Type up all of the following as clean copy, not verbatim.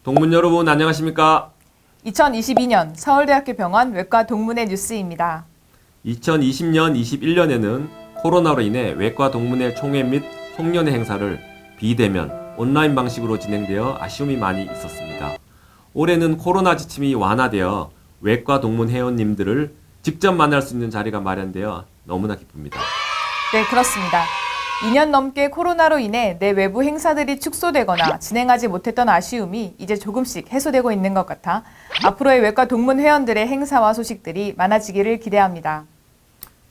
동문 여러분 안녕하십니까? 2022년 서울대학교 병원 외과 동문회 뉴스입니다. 2020년, 21년에는 코로나로 인해 외과 동문회 총회 및 송년회 행사를 비대면, 온라인 방식으로 진행되어 아쉬움이 많이 있었습니다. 올해는 코로나 지침이 완화되어 외과 동문 회원님들을 직접 만날 수 있는 자리가 마련되어 너무나 기쁩니다. 네, 그렇습니다. 2년 넘게 코로나로 인해 내 외부 행사들이 축소되거나 진행하지 못했던 아쉬움이 이제 조금씩 해소되고 있는 것 같아 앞으로의 외과 동문 회원들의 행사와 소식들이 많아지기를 기대합니다.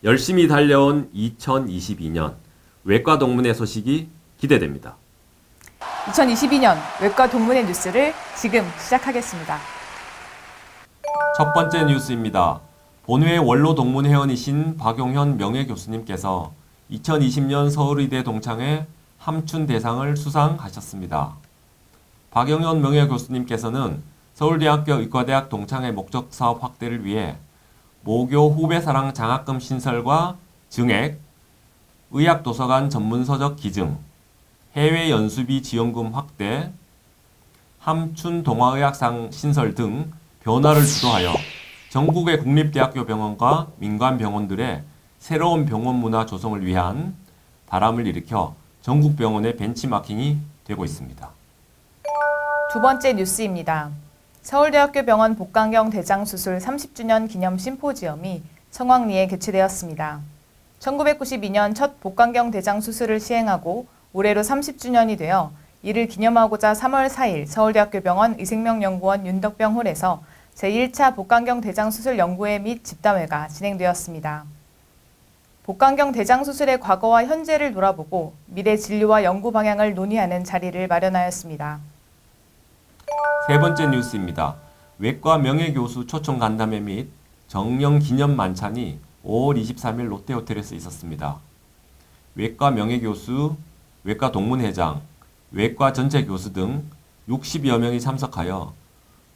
열심히 달려온 2022년 외과 동문회 소식이 기대됩니다. 2022년 외과 동문회 뉴스를 지금 시작하겠습니다. 첫 번째 뉴스입니다. 본회 원로 동문 회원이신 박용현 명예교수님께서 2020년 서울의대 동창회 함춘 대상을 수상하셨습니다. 박용현 명예교수님께서는 서울대학교 의과대학 동창회 목적 사업 확대를 위해 모교 후배사랑 장학금 신설과 증액, 의학도서관 전문서적 기증, 해외 연수비 지원금 확대, 함춘 동아의학상 신설 등 변화를 주도하여 전국의 국립대학교 병원과 민간병원들의 새로운 병원 문화 조성을 위한 바람을 일으켜 전국 병원의 벤치마킹이 되고 있습니다. 두 번째 뉴스입니다. 서울대학교 병원 복강경 대장수술 30주년 기념 심포지엄이 성황리에 개최되었습니다. 1992년 첫 복강경 대장수술을 시행하고 올해로 30주년이 되어 이를 기념하고자 3월 4일 서울대학교 병원 의생명연구원 윤덕병홀에서 제1차 복강경 대장수술 연구회 및 집담회가 진행되었습니다. 복강경 대장수술의 과거와 현재를 돌아보고 미래 진료와 연구 방향을 논의하는 자리를 마련하였습니다. 세 번째 뉴스입니다. 외과 명예교수 초청 간담회 및 정령 기념 만찬이 5월 23일 롯데호텔에서 있었습니다. 외과 명예교수, 외과 동문회장, 외과 전체 교수 등 60여 명이 참석하여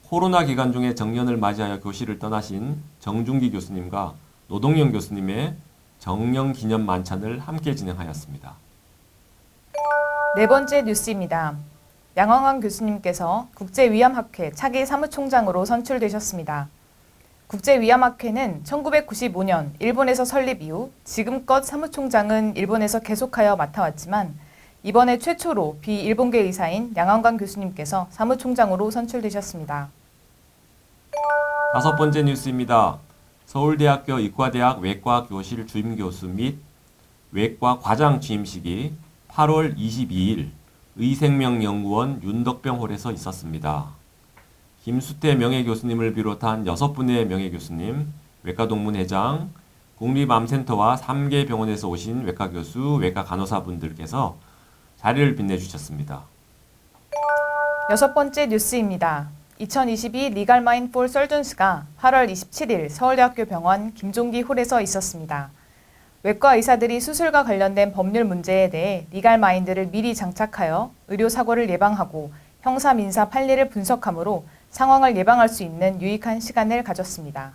코로나 기간 중에 정년을 맞이하여 교실을 떠나신 정중기 교수님과 노동영 교수님의 정령 기념 만찬을 함께 진행하였습니다. 네 번째 뉴스입니다. 양황원 교수님께서 국제위암학회 차기 사무총장으로 선출되셨습니다. 국제위암학회는 1995년 일본에서 설립 이후 지금껏 사무총장은 일본에서 계속하여 맡아왔지만 이번에 최초로 비일본계 의사인 양황관 교수님께서 사무총장으로 선출되셨습니다. 다섯 번째 뉴스입니다. 서울대학교 의과대학 외과교실 주임교수 및 외과 과장 취임식이 8월 22일 의생명연구원 윤덕병홀에서 있었습니다. 김수태 명예교수님을 비롯한 6분의 명예교수님, 외과동문회장, 국립암센터와 3개 병원에서 오신 외과교수, 외과간호사분들께서 자리를 빛내주셨습니다. 여섯 번째 뉴스입니다. 2022 리갈 마인 폴 설전스가 8월 27일 서울대학교 병원 김종기 홀에서 있었습니다. 외과 의사들이 수술과 관련된 법률 문제에 대해 리갈 마인드를 미리 장착하여 의료 사고를 예방하고 형사 민사 판례를 분석함으로 상황을 예방할 수 있는 유익한 시간을 가졌습니다.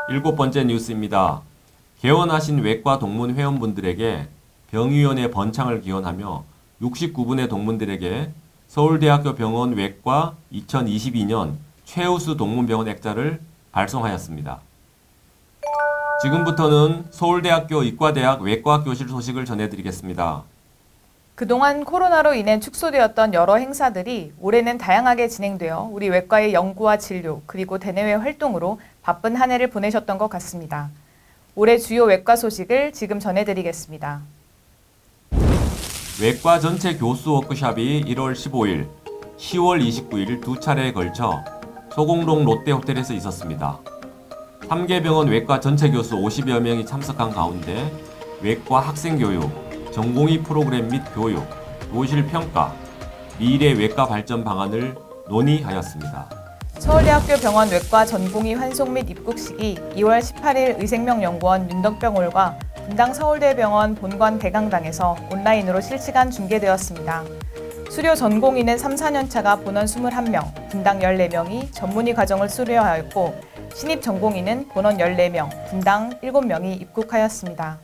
일곱 번째 뉴스입니다. 개원하신 외과 동문 회원분들에게 병위원회 번창을 기원하며 69분의 동문들에게 서울대학교 병원 외과 2022년 최우수 동문병원 액자를 발송하였습니다. 지금부터는 서울대학교 의과대학 외과교실 소식을 전해드리겠습니다. 그동안 코로나로 인해 축소되었던 여러 행사들이 올해는 다양하게 진행되어 우리 외과의 연구와 진료 그리고 대내외 활동으로 바쁜 한 해를 보내셨던 것 같습니다. 올해 주요 외과 소식을 지금 전해드리겠습니다. 외과 전체 교수 워크숍이 1월 15일, 10월 29일 두 차례에 걸쳐 소공동 롯데호텔에서 있었습니다. 3개 병원 외과 전체 교수 50여 명이 참석한 가운데 외과 학생교육, 전공의 프로그램 및 교육, 교실 평가, 미래 외과 발전 방안을 논의하였습니다. 서울대학교 병원 외과 전공의 환송 및 입국식이 2월 18일 의생명연구원 윤덕병홀과 분당 서울대병원 본관 대강당에서 온라인으로 실시간 중계되었습니다. 수료 전공의는 3, 4년차가 본원 21명, 분당 14명이 전문의 과정을 수료하였고 신입 전공의는 본원 14명, 분당 7명이 입국하였습니다.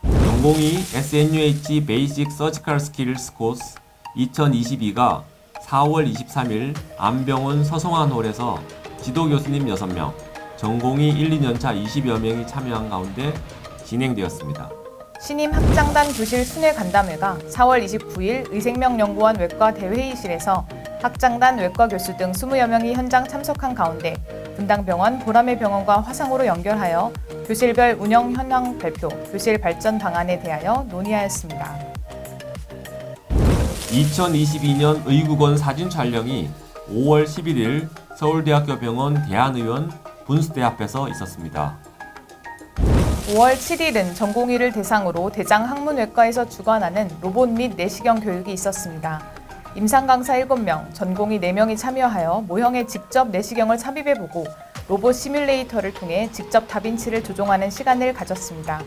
전공의 SNUH 베이직 서지컬 스킬스 코스 2022가 4월 23일 안병원 서성한홀에서 지도교수님 6명, 전공의 1, 2년차 20여 명이 참여한 가운데 진행되었습니다. 신임 학장단 교실 순회 간담회가 4월 29일 의생명연구원 외과 대회의실에서 학장단 외과 교수 등 20여 명이 현장 참석한 가운데 분당병원, 보라매 병원과 화상으로 연결하여 교실별 운영 현황 발표, 교실 발전 방안에 대하여 논의하였습니다. 2022년 의국원 사진 촬영이 5월 11일 서울대학교 병원 대한의원 분수대 앞에서 있었습니다. 5월 7일은 전공의를 대상으로 대장 항문외과에서 주관하는 로봇 및 내시경 교육이 있었습니다. 임상 강사 7명, 전공의 4명이 참여하여 모형에 직접 내시경을 삽입해보고 로봇 시뮬레이터를 통해 직접 다빈치를 조종하는 시간을 가졌습니다.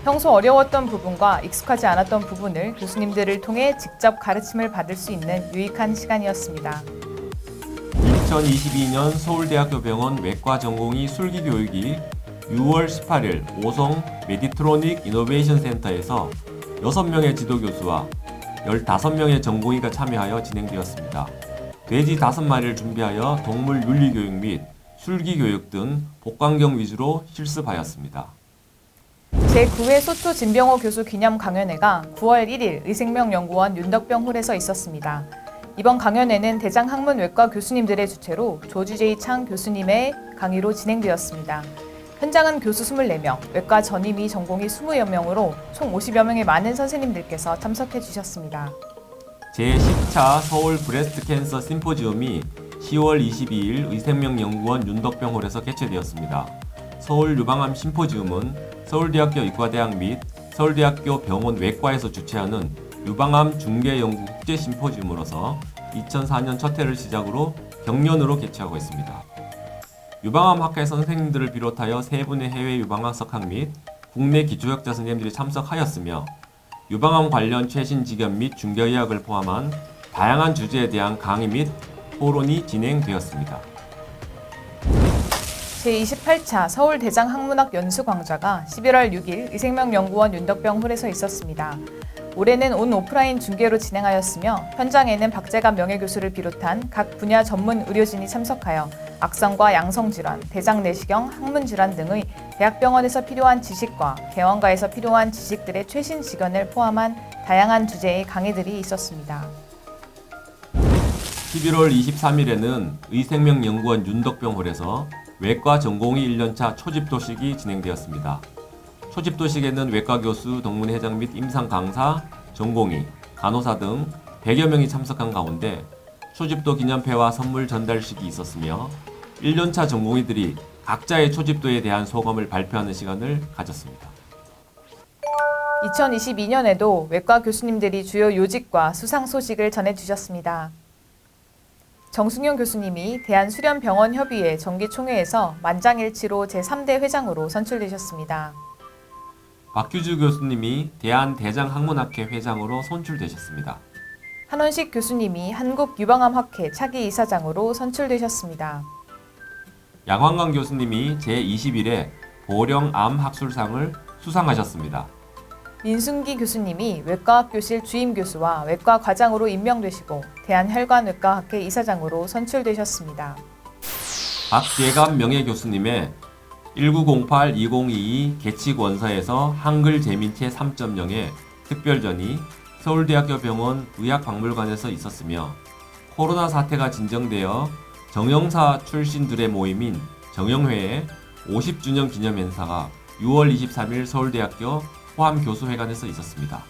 평소 어려웠던 부분과 익숙하지 않았던 부분을 교수님들을 통해 직접 가르침을 받을 수 있는 유익한 시간이었습니다. 2022년 서울대학교 병원 외과 전공의 술기 교육이 6월 18일 오송 메디트로닉 이노베이션 센터에서 6명의 지도교수와 15명의 전공의가 참여하여 진행되었습니다. 돼지 5마리를 준비하여 동물 윤리 교육 및 술기 교육 등 복강경 위주로 실습하였습니다. 제9회 소초 진병호 교수 기념 강연회가 9월 1일 의생명연구원 윤덕병홀에서 있었습니다. 이번 강연회는 대장학문외과 교수님들의 주최로 조주제이 창 교수님의 강의로 진행되었습니다. 현장은 교수 24명, 외과 전임의 전공의 20여 명으로 총 50여 명의 많은 선생님들께서 참석해 주셨습니다. 제10차 서울 브레스트 캔서 심포지움이 10월 22일 의생명연구원 윤덕병홀에서 개최되었습니다. 서울 유방암 심포지움은 서울대학교 의과대학 및 서울대학교 병원 외과에서 주최하는 유방암 중개연구 국제 심포지움으로서 2004년 첫 해를 시작으로 경년으로 개최하고 있습니다. 유방암 학회 선생님들을 비롯하여 3분의 해외 유방암 석학 및 국내 기초학자 선생님들이 참석하였으며 유방암 관련 최신 지견 및 중개의학을 포함한 다양한 주제에 대한 강의 및 토론이 진행되었습니다. 제28차 서울대장학문학 연수광자가 11월 6일 의생명연구원 윤덕병홀에서 있었습니다. 올해는 온 오프라인 중계로 진행하였으며 현장에는 박재감 명예교수를 비롯한 각 분야 전문 의료진이 참석하여 악성과 양성질환, 대장내시경, 항문질환 등의 대학병원에서 필요한 지식과 개원가에서 필요한 지식들의 최신 지견을 포함한 다양한 주제의 강의들이 있었습니다. 11월 23일에는 의생명연구원 윤덕병홀에서 외과 전공의 1년차 초집도식이 진행되었습니다. 초집도식에는 외과 교수, 동문회장 및 임상 강사, 전공의, 간호사 등 100여 명이 참석한 가운데 초집도 기념패와 선물 전달식이 있었으며 1년차 전공의들이 각자의 초집도에 대한 소감을 발표하는 시간을 가졌습니다. 2022년에도 외과 교수님들이 주요 요직과 수상 소식을 전해주셨습니다. 정승용 교수님이 대한수련병원협의회 정기총회에서 만장일치로 제3대 회장으로 선출되셨습니다. 박규주 교수님이 대한대장학문학회 회장으로 선출되셨습니다. 한원식 교수님이 한국유방암학회 차기 이사장으로 선출되셨습니다. 양환강 교수님이 제21회 보령암학술상을 수상하셨습니다. 민순기 교수님이 외과학교실 주임교수와 외과과장으로 임명되시고 대한혈관외과학회 이사장으로 선출되셨습니다. 박재감 명예교수님의 1908-2022 계칙원서에서 한글 재민체 3.0의 특별전이 서울대학교 병원 의학박물관에서 있었으며 코로나 사태가 진정되어 정영사 출신들의 모임인 정영회의 50주년 기념행사가 6월 23일 서울대학교 포함교수회관에서 있었습니다.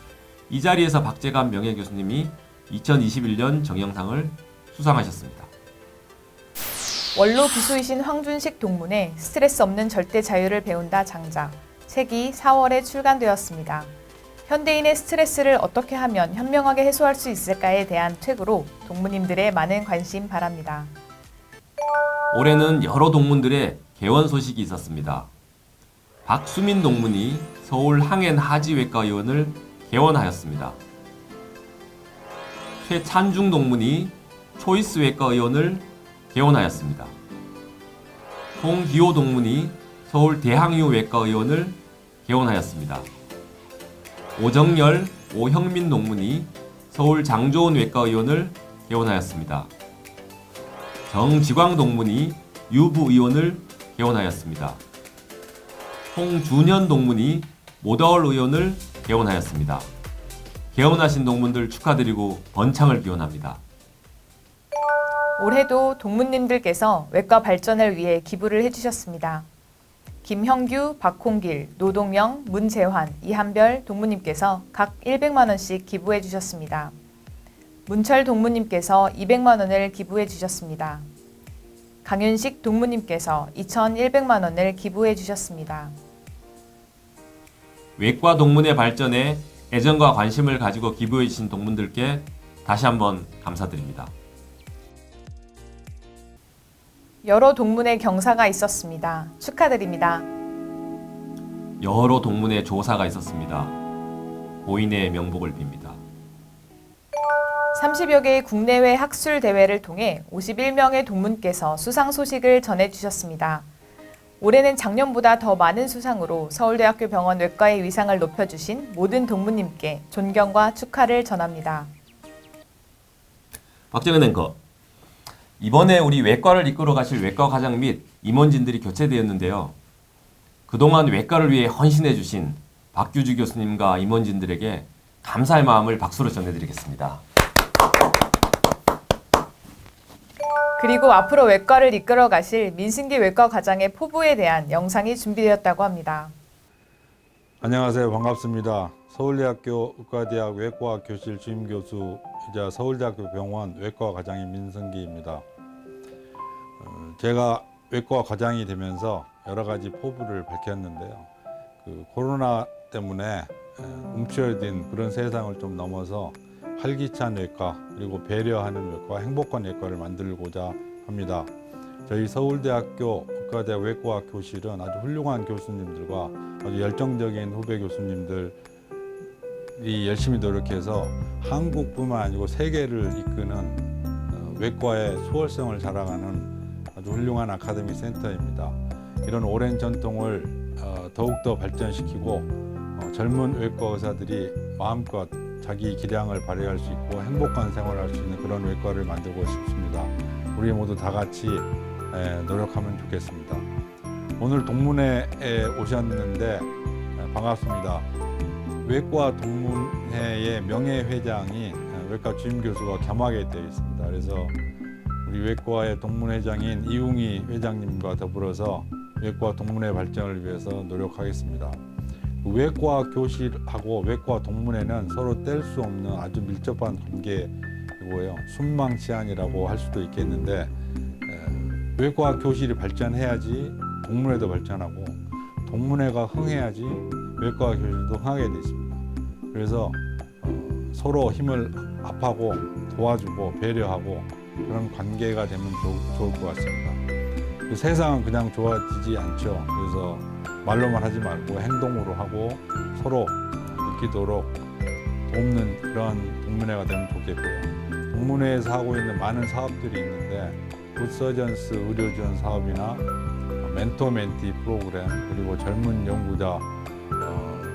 이 자리에서 박재감 명예교수님이 2021년 정영상을 수상하셨습니다. 원로 기수이신 황준식 동문의 스트레스 없는 절대 자유를 배운다 장자, 책이 4월에 출간되었습니다. 현대인의 스트레스를 어떻게 하면 현명하게 해소할 수 있을까에 대한 책으로 동무님들의 많은 관심 바랍니다. 올해는 여러 동문들의 개원 소식이 있었습니다. 박수민 동문이 서울 항해하지외과 의원을 개원하였습니다. 최찬중 동문이 초이스외과 의원을 개원하였습니다. 송기호 동문이 서울 대항유외과 의원을 개원하였습니다. 오정열, 오형민 동문이 서울 장조원 외과 의원을 개원하였습니다. 정지광 동문이 유부의원을 개원하였습니다. 홍준현 동문이 모더월 의원을 개원하였습니다. 개원하신 동문들 축하드리고 번창을 기원합니다. 올해도 동문님들께서 외과 발전을 위해 기부를 해주셨습니다. 김형규, 박홍길, 노동명, 문재환, 이한별 동무님께서 각 100만 원씩 기부해 주셨습니다. 문철 동무님께서 200만 원을 기부해 주셨습니다. 강윤식 동무님께서 2,100만 원을 기부해 주셨습니다. 외과 동문의 발전에 애정과 관심을 가지고 기부해 주신 동문들께 다시 한번 감사드립니다. 여러 동문의 경사가 있었습니다. 축하드립니다. 여러 동문의 조사가 있었습니다. 고인의 명복을 빕니다. 30여 개의 국내외 학술 대회를 통해 51명의 동문께서 수상 소식을 전해주셨습니다. 올해는 작년보다 더 많은 수상으로 서울대학교 병원 외과의 위상을 높여주신 모든 동문님께 존경과 축하를 전합니다. 박정현 앵커, 이번에 우리 외과를 이끌어 가실 외과 과장 및 임원진들이 교체되었는데요. 그동안 외과를 위해 헌신해 주신 박규주 교수님과 임원진들에게 감사의 마음을 박수로 전해드리겠습니다. 그리고 앞으로 외과를 이끌어 가실 민승기 외과 과장의 포부에 대한 영상이 준비되었다고 합니다. 안녕하세요. 반갑습니다. 서울대학교 의과대학 외과 교실 주임교수이자 서울대학교 병원 외과 과장인 민승기입니다. 제가 외과 과장이 되면서 여러 가지 포부를 밝혔는데요. 코로나 때문에 움츠러든 그런 세상을 좀 넘어서 활기찬 외과, 그리고 배려하는 외과, 행복한 외과를 만들고자 합니다. 저희 서울대학교 의과대학 외과 교실은 아주 훌륭한 교수님들과 아주 열정적인 후배 교수님들이 열심히 노력해서 한국뿐만 아니고 세계를 이끄는 외과의 수월성을 자랑하는 아주 훌륭한 아카데미 센터입니다. 이런 오랜 전통을 더욱더 발전시키고 젊은 외과 의사들이 마음껏 자기 기량을 발휘할 수 있고 행복한 생활을 할 수 있는 그런 외과를 만들고 싶습니다. 우리 모두 다 같이 노력하면 좋겠습니다. 오늘 동문회에 오셨는데 반갑습니다. 외과 동문회의 명예회장이 외과 주임교수가 겸하게 되어 있습니다. 그래서 우리 외과의 동문회장인 이웅희 회장님과 더불어서 외과 동문회 발전을 위해서 노력하겠습니다. 외과 교실하고 외과 동문회는 서로 뗄 수 없는 아주 밀접한 관계이고요. 순망치안이라고 할 수도 있겠는데 외과 교실이 발전해야지 동문회도 발전하고 동문회가 흥해야지 외과 교실도 흥하게 되어 있습니다. 그래서 서로 힘을 합하고 도와주고 배려하고 그런 관계가 되면 좋을 것 같습니다. 세상은 그냥 좋아지지 않죠. 그래서 말로만 하지 말고 행동으로 하고 서로 느끼도록 돕는 그런 동문회가 되면 좋겠고요. 동문회에서 하고 있는 많은 사업들이 있는데 굿서전스 의료지원 사업이나 멘토 멘티 프로그램, 그리고 젊은 연구자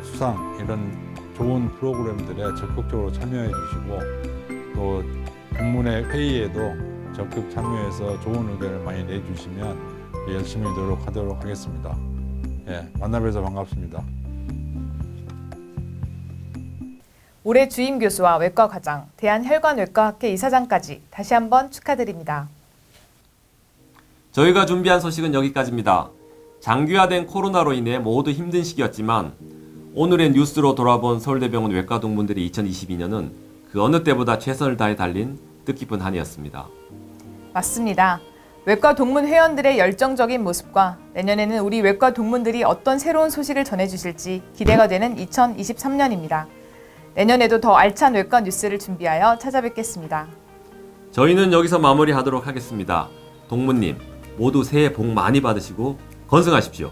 수상, 이런 좋은 프로그램들에 적극적으로 참여해 주시고 또 동문회 회의에도 적극 참여해서 좋은 의견을 많이 내주시면 열심히 노력하도록 하겠습니다. 만나 뵈서 반갑습니다. 올해 주임 교수와 외과 과장, 대한혈관외과학회 이사장까지 다시 한번 축하드립니다. 저희가 준비한 소식은 여기까지입니다. 장기화된 코로나로 인해 모두 힘든 시기였지만 오늘의 뉴스로 돌아본 서울대병원 외과 동문들의 2022년은 그 어느 때보다 최선을 다해 달린 뜻깊은 한 해였습니다. 맞습니다. 외과 동문 회원들의 열정적인 모습과 내년에는 우리 외과 동문들이 어떤 새로운 소식을 전해주실지 기대가 되는 2023년입니다. 내년에도 더 알찬 외과 뉴스를 준비하여 찾아뵙겠습니다. 저희는 여기서 마무리하도록 하겠습니다. 동문님, 모두 새해 복 많이 받으시고 건승하십시오.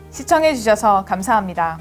시청해주셔서 감사합니다.